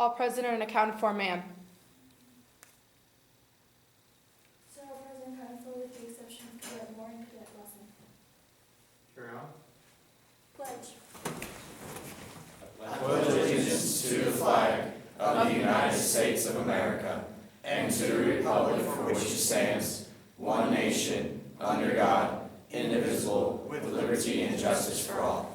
All present and accounted for, ma'am. So present accounted for with the exception of Cadet Moore and Cadet Lawson. Carry on. Pledge. I pledge allegiance to the flag of the United States of America and to the republic for which it stands, one nation, under God, indivisible, with liberty and justice for all.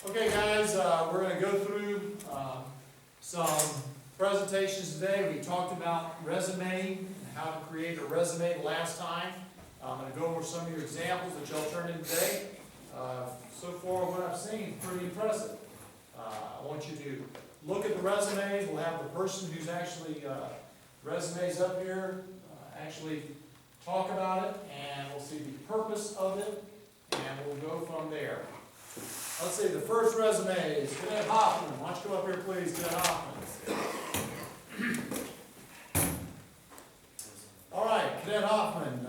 Okay, guys, we're going to go through some presentations today. We talked about resume and how to create a resume last time. I'm going to go over some of your examples that y'all turned in today. So far, what I've seen is pretty impressive. I want you to look at the resumes. We'll have the person who's actually resumes up here actually talk about it, and we'll see the purpose of it, and we'll go from there. Let's see, the first resume is Cadet Hoffman. Why don't you go up here, please, Cadet Hoffman. All right, Cadet Hoffman,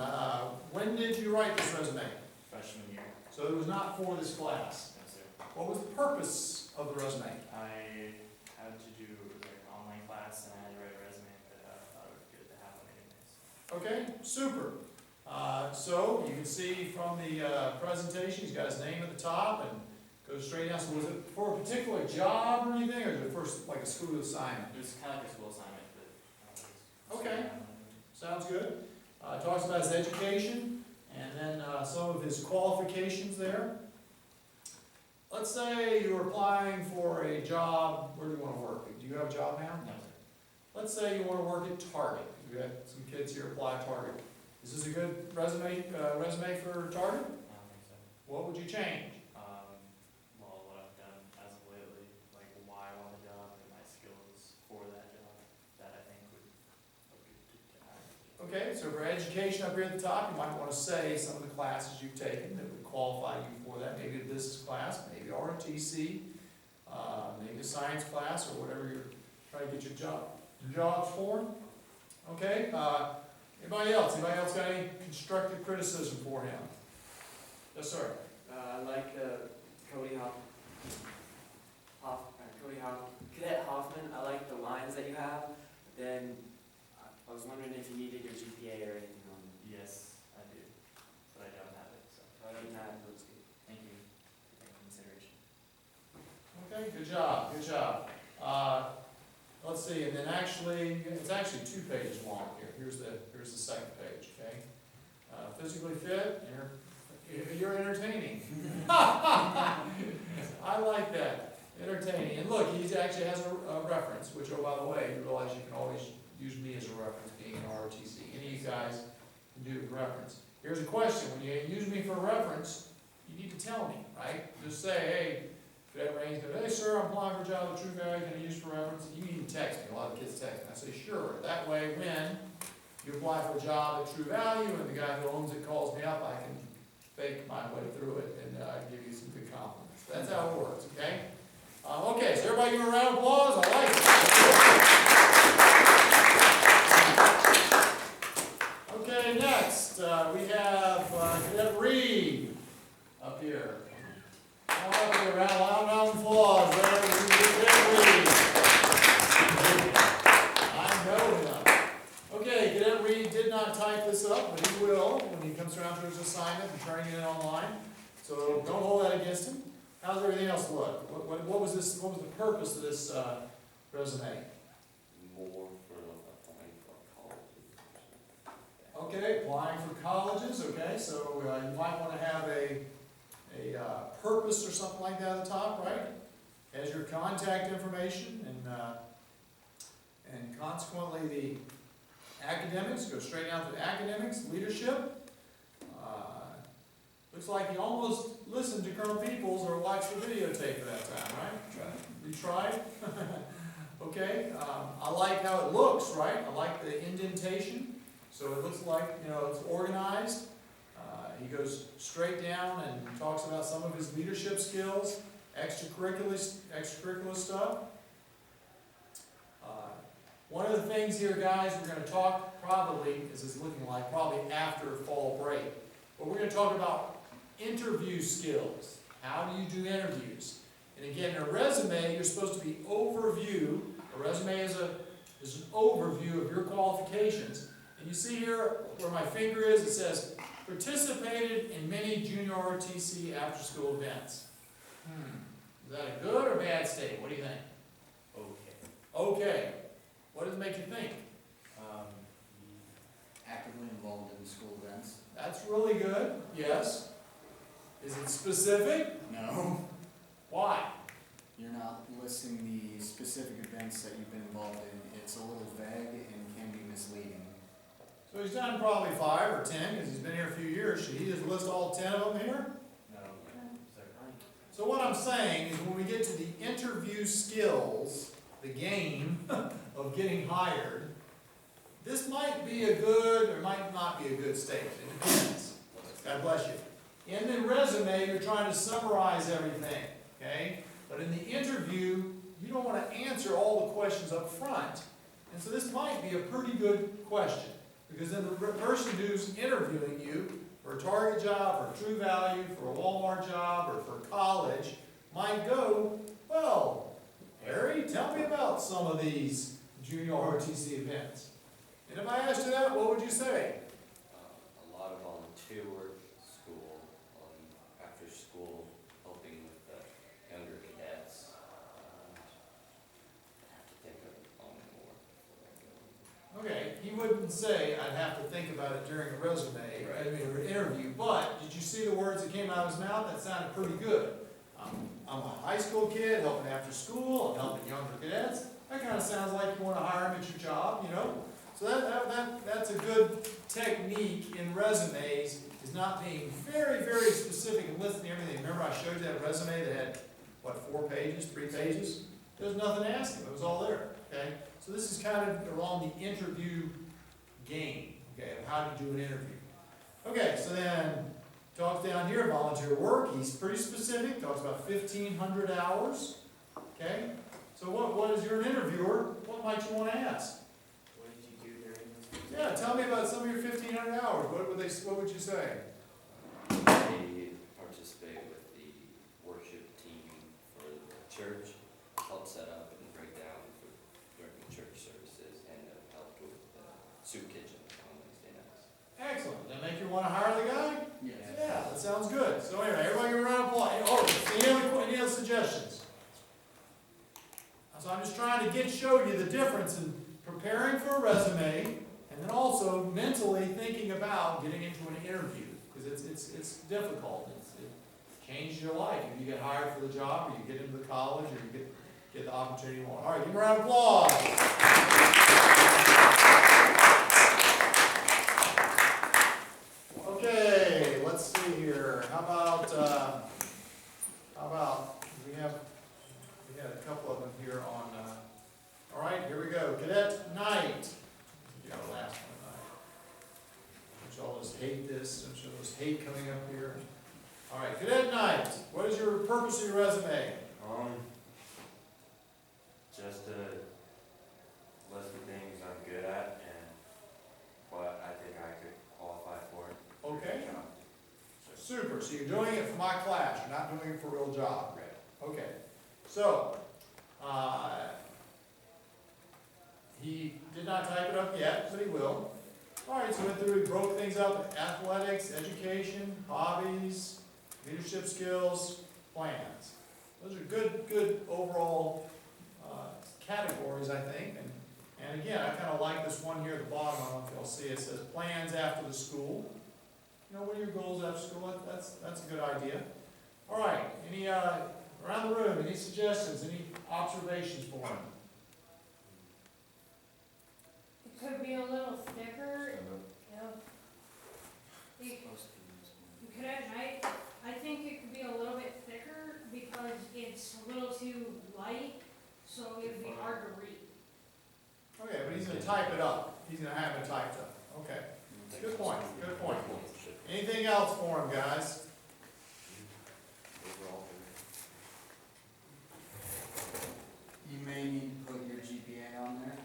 when did you write this resume? Freshman year. So it was not for this class. No, sir. What was the purpose of the resume? I had to do like an online class and I had to write a resume, but I thought it would be good to have one anyways. Okay, super. So you can see from the presentation, he's got his name at the top and goes straight down. So was it for a particular job or anything, or was it first like a school assignment? It was kind of like a school assignment, but Okay. Sounds good. Talks about his education and then some of his qualifications there. Let's say you're applying for a job. Where do you want to work? Do you have a job now? No, sir. Let's say you want to work at Target. We've got some kids here apply at Target. Is this a good resume for Target? I don't think so. What would you change? Well, what I've done as of lately, like why I want the job and my skills for that job, that I think would look good to have. Okay, so for education up here at the top, you might want to say some of the classes you've taken that would qualify you for that. Maybe a business class, maybe ROTC, maybe a science class, or whatever you're trying to get your jobs for. Okay, anybody else? Anybody else got any constructive criticism for him? Yes, sir. I like Cadet Hoffman. I like the lines that you have. But then I was wondering if you needed your GPA or anything on it. Yes, I do, but I don't have it, so Other than that, it looks good. thank you for your consideration. Okay, good job, good job. Let's see, and then actually, it's actually 2 pages long here. Here's the second page, okay? Physically fit, you're entertaining. I like that, entertaining. And look, he actually has a reference, which, oh, by the way, you realize you can always use me as a reference, being an ROTC. Any of you guys can do the reference. Here's a question, when you use me for a reference, you need to tell me, right? Just say, hey, Cadet Raines goes, hey sir, I'm applying for a job at True Value, can I use for reference? You even text me, a lot of kids text me. I say, sure. That way, when you apply for a job at True Value and the guy who owns it calls me up, I can fake my way through it and give you some good compliments. That's how it works, okay? Okay, so everybody give him a round of applause. I like it. Okay, next, we have Cadet Reed up here. Come up here, round of applause. Cadet Reed. I know him. Okay, Cadet Reed did not type this up, but he will when he comes around to his assignment and turning it in online. So don't hold that against him. How's everything else look? What was this? What was the purpose of this resume? More for applying for colleges. Okay, applying for colleges. Okay, so you might want to have a purpose or something like that at the top, right? As your contact information and consequently the academics. Go straight down to the academics, leadership. Looks like you almost listened to Colonel Peoples or watched the videotape at that time, right? You tried? Okay. I like how it looks, right? I like the indentation. So it looks like, it's organized. He goes straight down and talks about some of his leadership skills, extracurricular stuff. One of the things here, guys, we're going to talk probably, as it's looking like, probably after fall break. But we're going to talk about interview skills. How do you do interviews? And again, in a resume, you're supposed to be overview. A resume is an overview of your qualifications. And you see here where my finger is, it says, participated in many junior ROTC after-school events. Is that a good or bad statement? What do you think? Okay. What does it make you think? Actively involved in school events? That's really good. Yes. Is it specific? No. Why? You're not listing the specific events that you've been involved in. It's a little vague and can be misleading. So he's done probably 5 or 10 because he's been here a few years. Should he just list all 10 of them here? No, is that right? So what I'm saying is when we get to the interview skills, the game of getting hired, this might be a good or might not be a good statement. It depends. God bless you. In the resume, you're trying to summarize everything, okay? But in the interview, you don't want to answer all the questions up front. And so this might be a pretty good question. Because then the person who's interviewing you for a Target job, or True Value, for a Walmart job, or for college, might go, well, Harry, tell me about some of these junior ROTC events. And if I asked you that, what would you say? A lot of volunteer work, school, after school, helping with the younger cadets. I have to think of more before I go. Okay, he wouldn't say, I'd have to think about it during a resume, I mean, an interview, but did you see the words that came out of his mouth? That sounded pretty good. I'm a high school kid, helping after school, I'm helping younger cadets. That kind of sounds like you want to hire him at your job, you know? So that's a good technique in resumes, is not being very, very specific and listing everything. Remember I showed you that resume that had, what, 4 pages, 3 pages? There was nothing to ask him, it was all there, okay? So this is kind of along the interview game, okay, of how to do an interview. Okay, so then, talks down here, volunteer work, he's pretty specific, talks about 1,500 hours, okay? So what is, you're an interviewer, what might you want to ask? What did you do during this? Yeah, tell me about some of your 1,500 hours, what would you say? I participate with the worship team for the church, help set up and break down for during church services, and helped with the soup kitchen on Wednesday nights. Excellent, does that make you want to hire the guy? Yes. Yeah, that sounds good. So anyway, everybody give a round of applause. Oh, any other suggestions? So I'm just trying to show you the difference in preparing for a resume and then also mentally thinking about getting into an interview, because it's difficult. It changes your life. If you get hired for the job, or you get into the college, or you get the opportunity you want. All right, give me a round of applause. Okay, let's see here. How about we had a couple of them here on. All right, here we go. Cadet night. Yeah, the last one tonight. Don't y'all just hate this? Don't y'all just hate coming up here? All right, cadet night. What is your purpose of your resume? Just to list the things I'm good at and what I think I could qualify for. Okay. Super. So you're doing it for my class. You're not doing it for a real job. Right. Okay. So, he did not type it up yet, but he will. All right, so we went through, we broke things up: athletics, education, hobbies, leadership skills, plans. Those are good overall categories, I think. And again, I kind of like this one here at the bottom. I don't know if you'll see it. It says plans after the school. You know, what are your goals after school? That's a good idea. All right, any around the room, any suggestions, any observations for him? It could be a little thicker. The cadet night, I think it could be a little bit thicker because it's a little too light, so it would be hard to read. Okay, but he's going to type it up. He's going to have it typed up. Okay, good point, good point. Anything else for him, guys? You may need to put your GPA on there.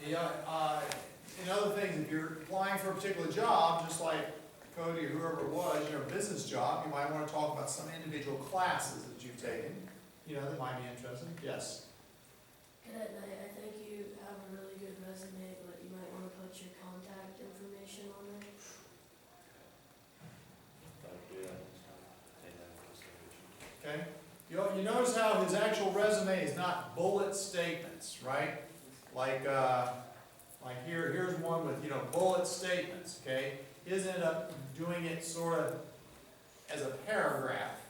In other things, if you're applying for a particular job, just like Cody or whoever it was, a business job, you might want to talk about some individual classes that you've taken, that might be interesting. Yes? Good at night. I think you have a really good resume, but you might want to put your contact information on there. Okay? You notice how his actual resume is not bullet statements, right? Like here's one with, bullet statements, okay? His ended up doing it sort of as a paragraph.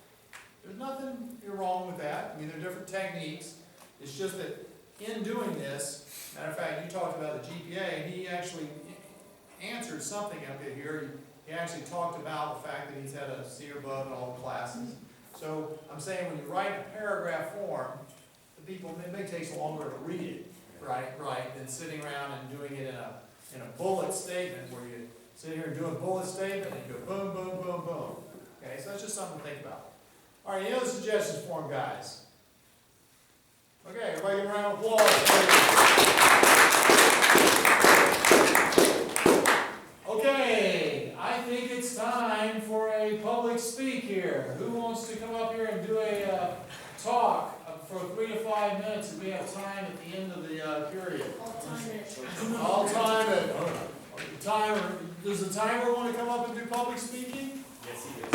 There's nothing wrong with that. I mean, there are different techniques. It's just that in doing this, matter of fact, you talked about the GPA, and he actually answered something up here. He actually talked about the fact that he's had a C or above in all the classes. So I'm saying when you write in a paragraph form, it may take longer to read it, right, than sitting around and doing it in a bullet statement where you sit here and do a bullet statement and you go boom, boom, boom, boom. Okay, so that's just something to think about. All right, any other suggestions for him, guys? Okay, everybody give a round of applause, please. Okay, I think it's time for a public speak here. Who wants to come up here and do a talk for 3 to 5 minutes if we have time at the end of the period? All time timer. Does the timer want to come up and do public speaking? Yes, he does.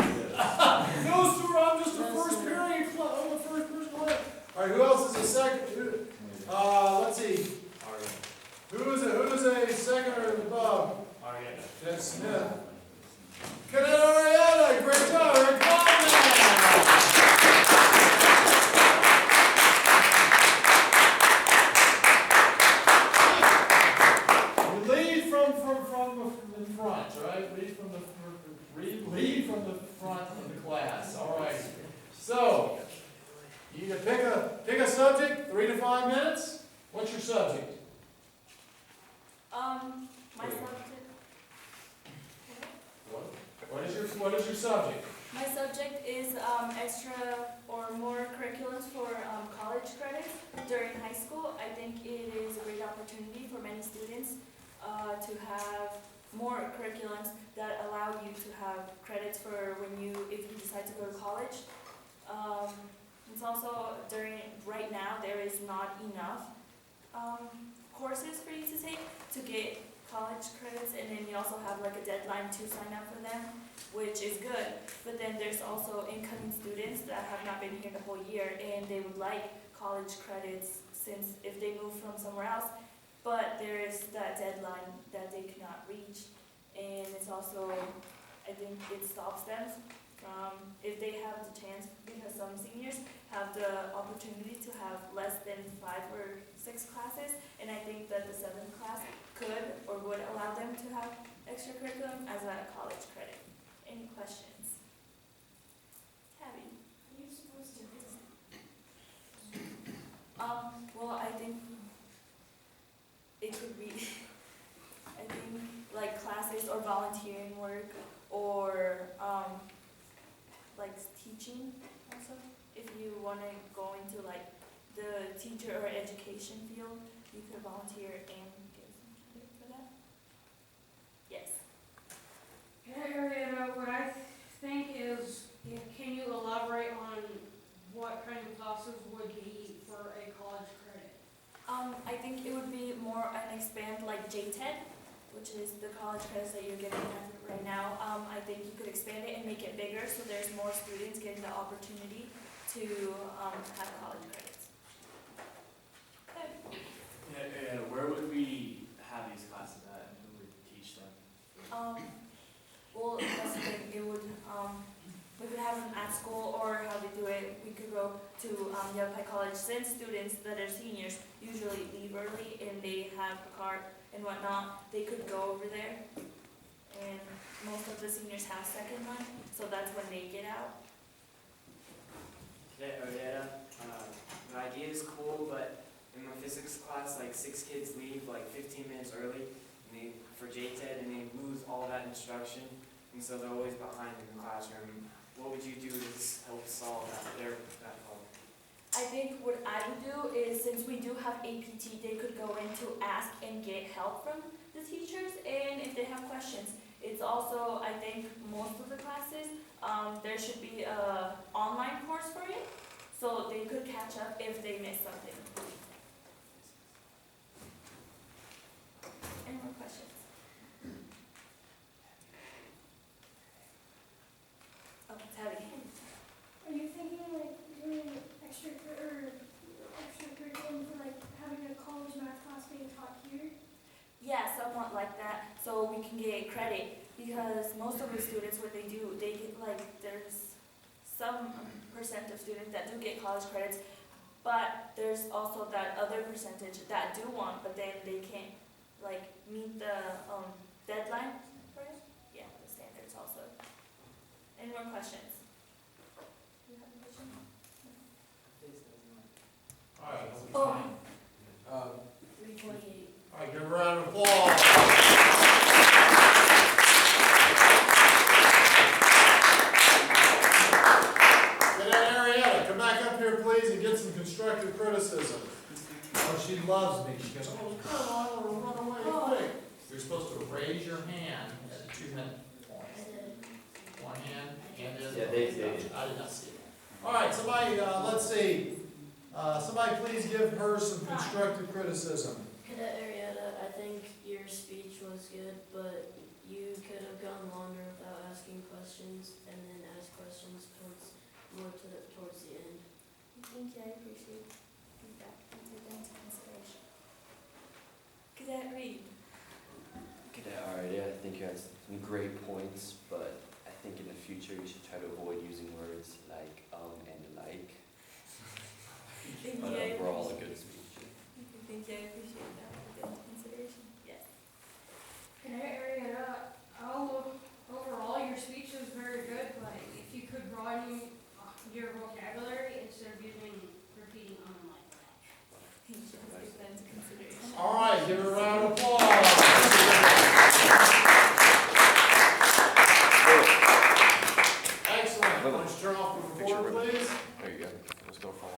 No, sir, I'm just the first period. I'm the first person left. All right, who else is a second? Let's see. Who is a second or above? Arietta. Ted Smith. Cadet Arietta, great job. Eric Bowman. You lead from the front, right? Lead from the front of the class. All right. So, you can pick a subject, 3 to 5 minutes. What's your subject? My subject. What is your subject? My subject is extra or more curriculums for college credits during high school. I think it is a great opportunity for many students to have more curriculums that allow you to have credits for if you decide to go to college. It's also right now there is not enough courses for you to take to get college credits, and then you also have like a deadline to sign up for them, which is good. But then there's also incoming students that have not been here the whole year, and they would like college credits since if they move from somewhere else, but there is that deadline that they cannot reach, and it's also, I think it stops them from, if they have the chance, because some seniors have the opportunity to have less than 5 or 6 classes, and I think that the 7th class could or would allow them to have extra curriculum as a college credit. Any questions? Tabby? Are you supposed to visit? Well, I think it could be, I think, like classes or volunteering work or, like teaching also. If you want to go into like the teacher or education field, you could volunteer and get some credit for that. Yes. Arietta, what I think is, can you elaborate on what kind of classes would be for a college credit? I think it would be more an expand like JTED, which is the college credits that you're getting right now. I think you could expand it and make it bigger so there's more students getting the opportunity to have college credits. Good. Yeah, where would we have these classes at, and who would teach them? Well, that's the thing. It would we could have them at school, or how they do it. We could go to Yavapai College. Since students that are seniors usually leave early and they have a car and whatnot, they could go over there. And most of the seniors have second line, so that's when they get out. Cadet Arietta, the idea is cool, but in my physics class, like 6 kids leave like 15 minutes early for JTED, and they lose all that instruction, and so they're always behind in the classroom. What would you do to help solve that problem? I think what I would do is, since we do have APT, they could go in to ask and get help from the teachers, and if they have questions. It's also, I think, most of the classes, there should be a online course for it, so they could catch up if they miss something. Any more questions? Oh, Tabby. Are you thinking like doing extracurriculum for like having a college math class being taught here? Yeah, somewhat like that, so we can get credit, because most of the students, what they do, they get like, there's some percent of students that do get college credits, but there's also that other percentage that do want, but then they can't like meet the deadline for it. Yeah, the standards also. Any more questions? You have a question? All right, that's Oh. fine. 328. All right, give a round of applause. Cadet Arietta, come back up here, please, and get some constructive criticism. Oh, she loves me. She goes, oh, come on, I want to run away quick. You're supposed to raise your hand at the 2-minute point. I did. One hand, hand is. Yeah, they did. I did not see it. All right, somebody, let's see. Somebody please give her some constructive criticism. Cadet Arietta, I think your speech was good, but you could have gone longer without asking questions, and then ask questions towards the end. Thank you, I appreciate feedback. I'll take that into consideration. Cadet Reed. Okay, alright, yeah, I think you had some great points, but I think in the future you should try to avoid using words like and like. Thank But you. overall, a good